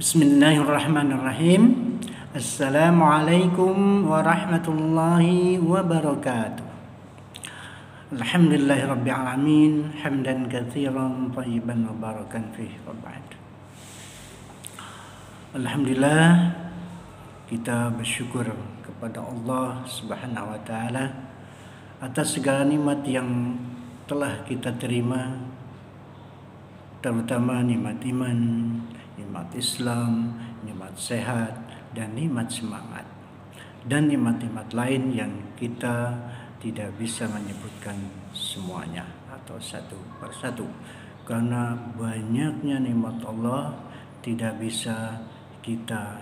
Bismillahirrahmanirrahim. Assalamualaikum warahmatullahi wabarakatuh. Alhamdulillahirabbil alamin, hamdan katsiran thayyiban mubarakan fihi wa ba'd. Alhamdulillah, kita bersyukur kepada Allah Subhanahu wa taala atas segala nikmat yang telah kita terima, terutama nikmat iman, nikmat Islam, nikmat sehat, dan nikmat semangat, dan nikmat-nikmat lain yang kita tidak bisa menyebutkan semuanya atau satu persatu, karena banyaknya nikmat Allah tidak bisa kita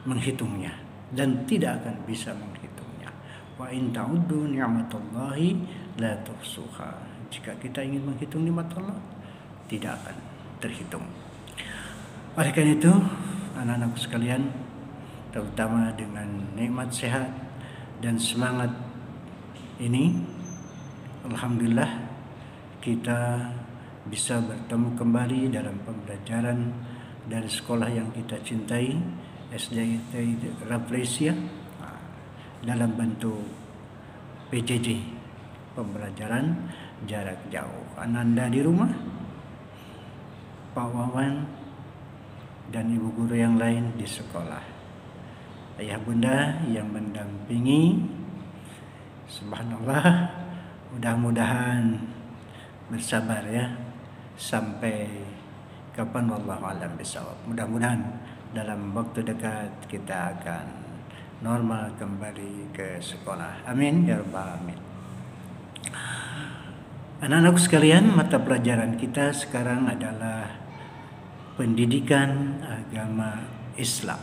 menghitungnya dan tidak akan bisa menghitungnya. Wa in ta'uddu ni'matallahi la tuhsuha. Jika kita ingin menghitung nikmat Allah, tidak akan terhitung. Oleh karena itu, anak-anakku sekalian, terutama dengan nikmat sehat dan semangat ini, alhamdulillah kita bisa bertemu kembali dalam pembelajaran dari sekolah yang kita cintai, SDIT Rafflesia, dalam bentuk PJJ, pembelajaran jarak jauh. Ananda di rumah, Pak Wawan dan ibu guru yang lain di sekolah, ayah bunda yang mendampingi. Subhanallah, mudah-mudahan bersabar ya sampai kapan, wallahu a'lam bishawab. Mudah-mudahan dalam waktu dekat kita akan normal kembali ke sekolah. Amin ya rabbal alamin. Anak-anakku sekalian, mata pelajaran kita sekarang adalah pendidikan agama Islam,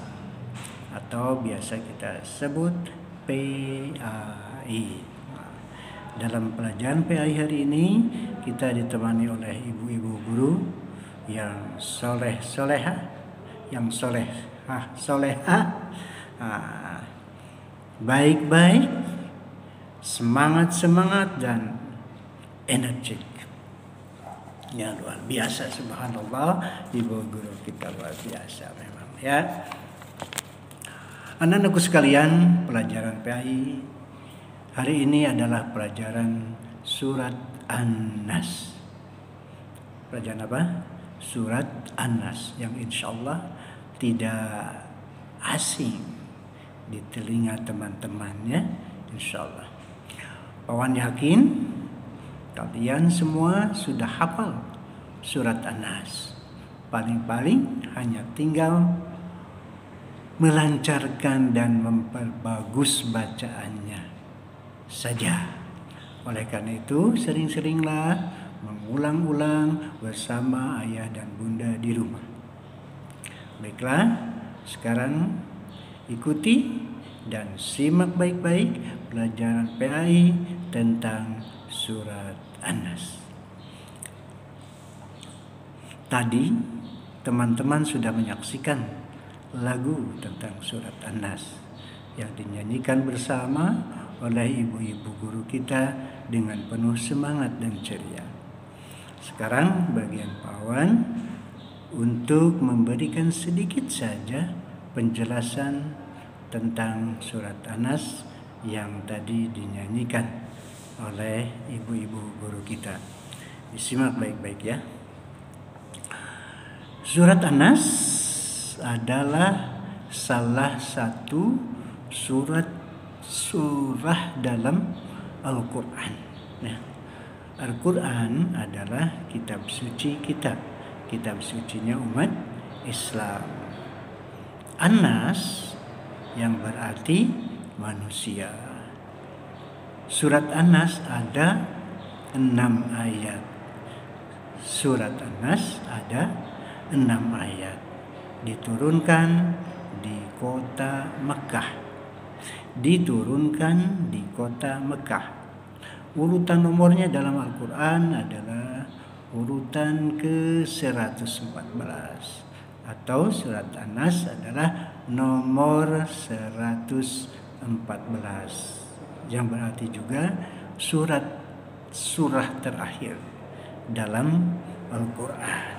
atau biasa kita sebut PAI. Dalam pelajaran PAI hari ini kita ditemani oleh ibu-ibu guru yang soleh-solehah, yang solehah, baik-baik, semangat dan energik. Ya, luar biasa, subhanallah, ibu guru kita luar biasa memang ya. Anak-anakku sekalian, pelajaran PAI hari ini adalah pelajaran surat An-Nas. Pelajaran apa? Surat An-Nas, yang insya Allah tidak asing di telinga teman-temannya, insya Allah. Pawan yakin kalian semua sudah hafal surat An-Nas. Paling-paling hanya tinggal melancarkan dan memperbagus bacaannya saja. Oleh karena itu, sering-seringlah mengulang-ulang bersama ayah dan bunda di rumah. Baiklah, sekarang ikuti dan simak baik-baik pelajaran PAI tentang surat An-Nas. Tadi teman-teman sudah menyaksikan lagu tentang surat An-Nas yang dinyanyikan bersama oleh ibu-ibu guru kita dengan penuh semangat dan ceria. Sekarang bagian Pawan untuk memberikan sedikit saja penjelasan tentang surat An-Nas yang tadi dinyanyikan oleh ibu-ibu guru kita. Disimak baik-baik ya. Surat An-Nas adalah salah satu surah dalam Al-Quran. Ya. Al-Quran adalah kitab suci kita, kitab sucinya umat Islam. An-Nas yang berarti manusia. Surat An-Nas ada 6 ayat. Surat An-Nas ada 6 ayat. Diturunkan di kota Mekah. Urutan nomornya dalam Al-Quran adalah urutan ke-114, atau surat An-Nas adalah nomor 114, yang berarti juga surah terakhir dalam Al-Quran.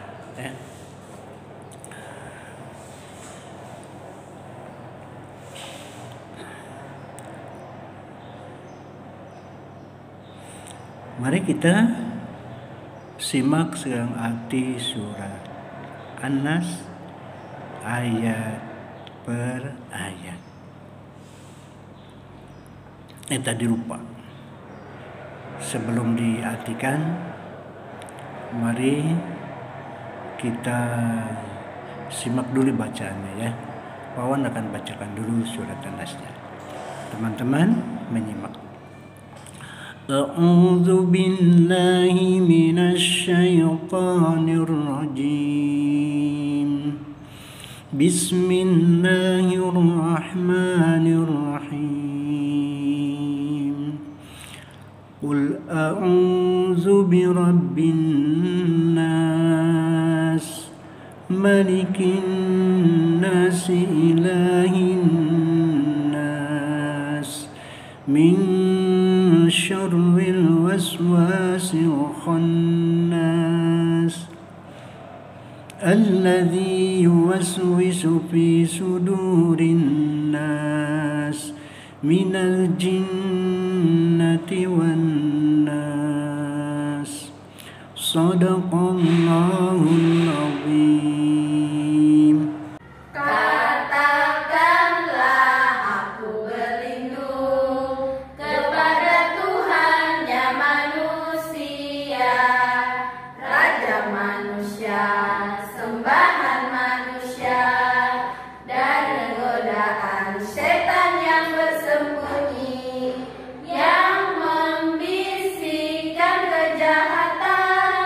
Mari kita simak sekarang arti surat An-Nas ayat per ayat. Tadi lupa. Sebelum diartikan, mari kita simak dulu bacaannya ya. Wawan akan bacakan dulu surat An-Nasnya. Teman-teman menyimak. A'udzu billahi minasy syaithanir rajim. Bismillahirrahmanirrahim. Qul a'udzu birabbin nas, malikin nas, ilahin nas, min syarril waswasil khannas, alladzi yuwaswisu fi sudurin nas, minal jinnati wan nas. Shadaqallahul azim. Katakanlah aku berlindung kepada Tuhannya manusia, Raja manusia, sembahan manusia, dari godaan setan yang bersembunyi, yang membisikkan kejahatan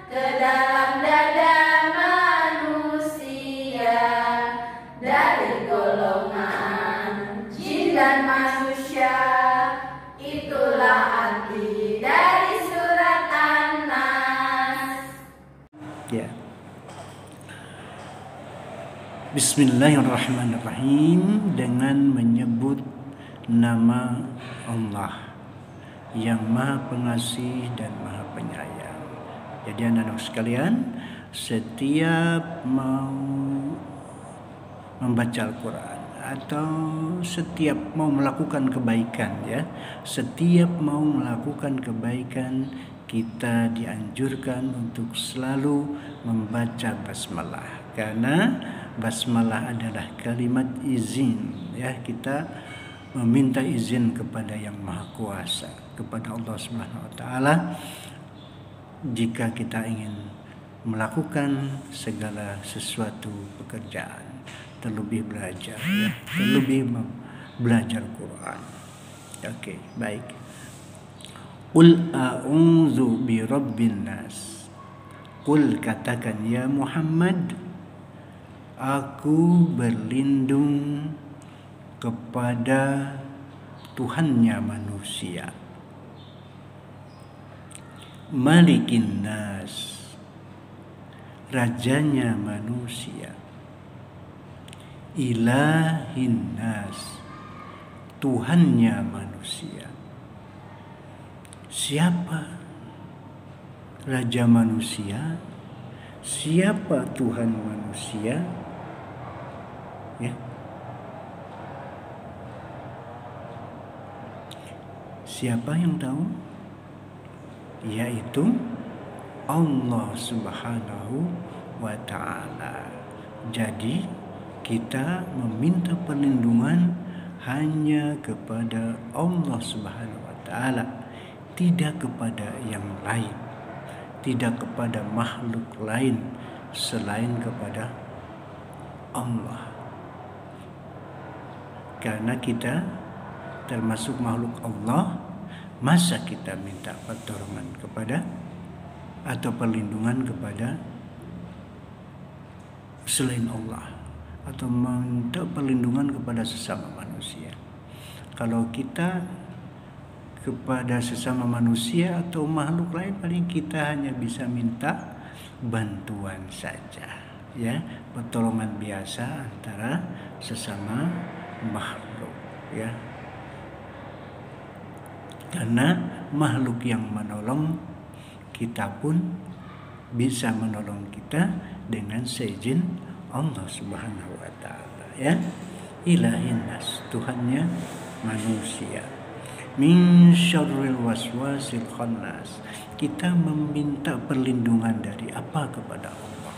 ke dalam dada manusia, dari golongan jin dan manusia. Itulah arti dari surat An-Nas. Ya. Bismillahirrahmanirrahim, dengan menyebut nama Allah yang Maha Pengasih dan Maha Penyayang. Jadi anak-anak sekalian, setiap mau membaca Al-Quran atau setiap mau melakukan kebaikan ya, setiap mau melakukan kebaikan, kita dianjurkan untuk selalu membaca basmalah, karena basmalah adalah kalimat izin ya, kita meminta izin kepada Yang Maha Kuasa, kepada Allah Subhanahu wa taala, jika kita ingin melakukan segala sesuatu pekerjaan, terlebih belajar ya, terlebih belajar Quran. Oke, baik. Qul a'udzu birabbin nas. Qul, katakan ya Muhammad, aku berlindung kepada Tuhannya manusia, Malikin nas, rajanya manusia, Ilahin nas, Tuhannya manusia. Siapa raja manusia? Siapa Tuhan manusia? Ya. Siapa yang tahu? Yaitu Allah Subhanahu wa ta'ala. Jadi kita meminta perlindungan hanya kepada Allah Subhanahu wa ta'ala, tidak kepada yang lain, tidak kepada makhluk lain selain kepada Allah. Karena kita termasuk makhluk Allah, masa kita minta pertolongan kepada atau perlindungan kepada selain Allah, atau minta perlindungan kepada sesama manusia? Kalau kita kepada sesama manusia atau makhluk lain, paling kita hanya bisa minta bantuan saja ya, pertolongan biasa antara sesama makhluk ya. Karena makhluk yang menolong kita pun bisa menolong kita dengan seizin Allah Subhanahu wa ta'ala ya. Ilahin nas, Tuhannya manusia. min syarril waswasil khannas. Kita meminta perlindungan dari apa kepada Allah?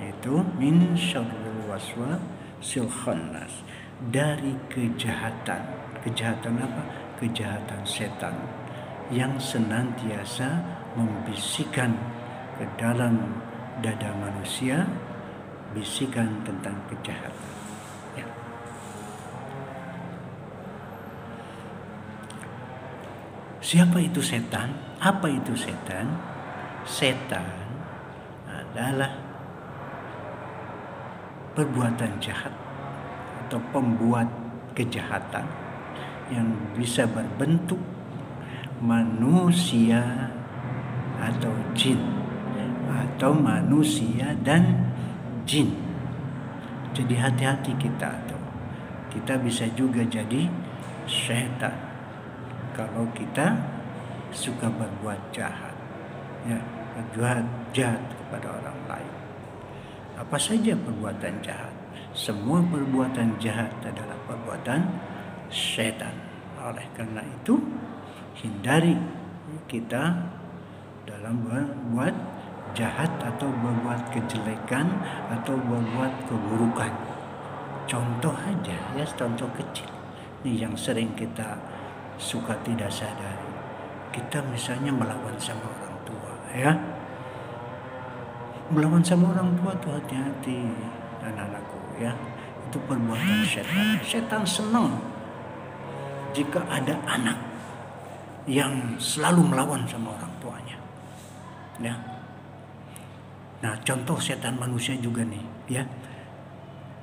Itu min syarril waswasil khannas, dari kejahatan. Kejahatan apa? Kejahatan setan yang senantiasa membisikkan ke dalam dada manusia bisikan tentang kejahatan. Ya. Siapa itu setan? Apa itu setan? Setan adalah perbuatan jahat atau pembuat kejahatan yang bisa berbentuk manusia atau jin, atau manusia dan jin. Jadi hati-hati kita tuh. Kita bisa juga jadi setan kalau kita suka berbuat jahat, ya, berbuat jahat kepada orang lain. Apa saja perbuatan jahat? Semua perbuatan jahat adalah perbuatan setan. Oleh karena itu, hindari kita dalam berbuat jahat atau berbuat kejelekan atau berbuat keburukan. Contoh aja, ya, contoh kecil. Ini yang sering kita suka tidak sadari. Kita misalnya melawan sama orang tua, ya. Melawan sama orang tua tuh hati-hati, anak-anakku, ya. Itu perbuatan setan. Setan senang jika ada anak yang selalu melawan sama orang tuanya, ya. Nah, contoh setan manusia juga nih, ya.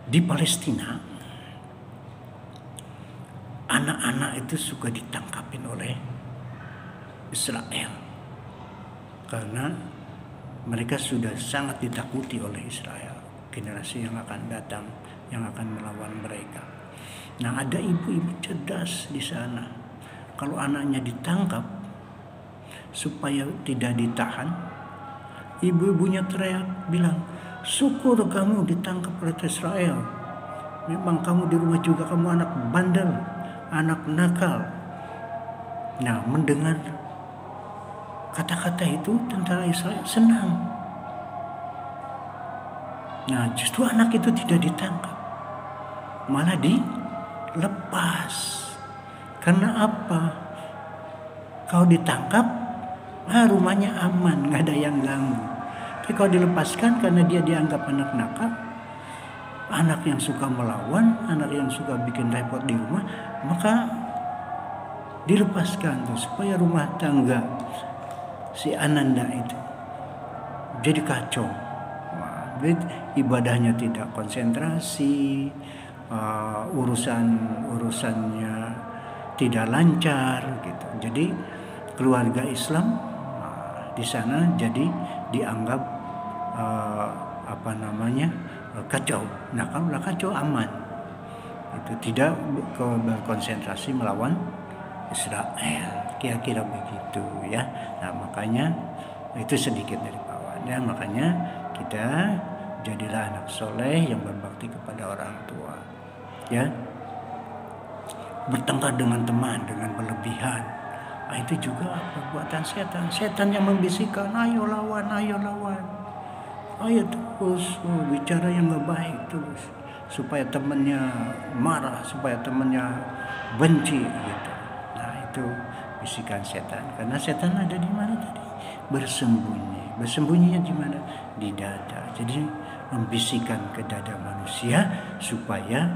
Di Palestina, anak-anak itu suka ditangkapin oleh Israel karena mereka sudah sangat ditakuti oleh Israel, generasi yang akan datang yang akan melawan mereka. Nah, ada ibu-ibu cerdas di sana. Kalau anaknya ditangkap, supaya tidak ditahan, ibu-ibunya teriak bilang, syukur kamu ditangkap oleh Israel. Memang kamu di rumah juga kamu anak bandel, anak nakal. Nah, mendengar kata-kata itu tentara Israel senang. Nah, justru anak itu tidak ditangkap, malah dilepas. Karena apa? Kalau ditangkap, rumahnya aman, nggak ada yang ganggu. Tapi kalau dilepaskan karena dia dianggap anak nakal, anak yang suka melawan, anak yang suka bikin repot di rumah, maka dilepaskan tuh supaya rumah tangga si Ananda itu jadi kacau. Ibadahnya tidak konsentrasi, urusannya tidak lancar gitu. Jadi keluarga Islam di sana jadi dianggap kacau. Nah, kalau kacau aman, itu tidak berkonsentrasi melawan Israel, kira-kira begitu, ya. Nah, makanya itu sedikit dari bawah. Dan makanya kita jadilah anak soleh yang berbakti kepada orang tua, ya. Bertengkar dengan teman dengan berlebihan, itu juga perbuatan setan. Setan yang membisikkan, ayo lawan, ayo terus bicara yang gak baik terus, supaya temannya marah, supaya temannya benci gitu. Nah, itu bisikan setan. Karena setan ada di mana tadi? Bersembunyi. Bersembunyinya di mana? Di dada. Jadi membisikkan ke dada manusia supaya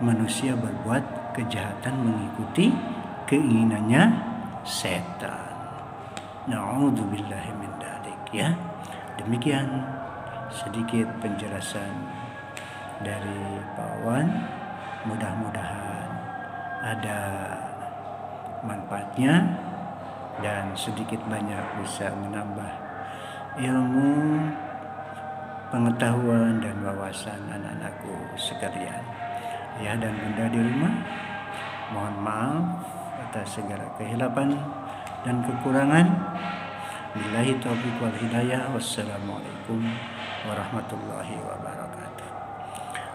manusia berbuat kejahatan mengikuti keinginannya setan. Na'udzubillahi min dzalik, ya. Demikian sedikit penjelasan dari Pak Wan. Mudah-mudahan ada manfaatnya dan sedikit banyak bisa menambah ilmu, pengetahuan dan wawasan anak-anakku sekalian. Ya, dan Bunda di rumah, mohon maaf atas segala kehilapan dan kekurangan. Billahi taufiq wal hidayah. Wassalamualaikum warahmatullahi wabarakatuh.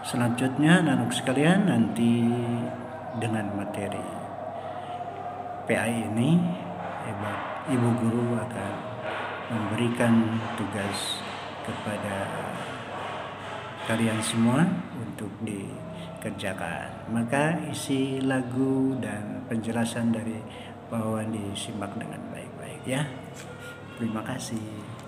Selanjutnya anak-anak sekalian, nanti dengan materi PAI ini, Ibu Guru akan memberikan tugas kepada kalian semua untuk dikerjakan. Maka isi lagu dan penjelasan dari Pak Wawan disimak dengan baik-baik ya. Terima kasih.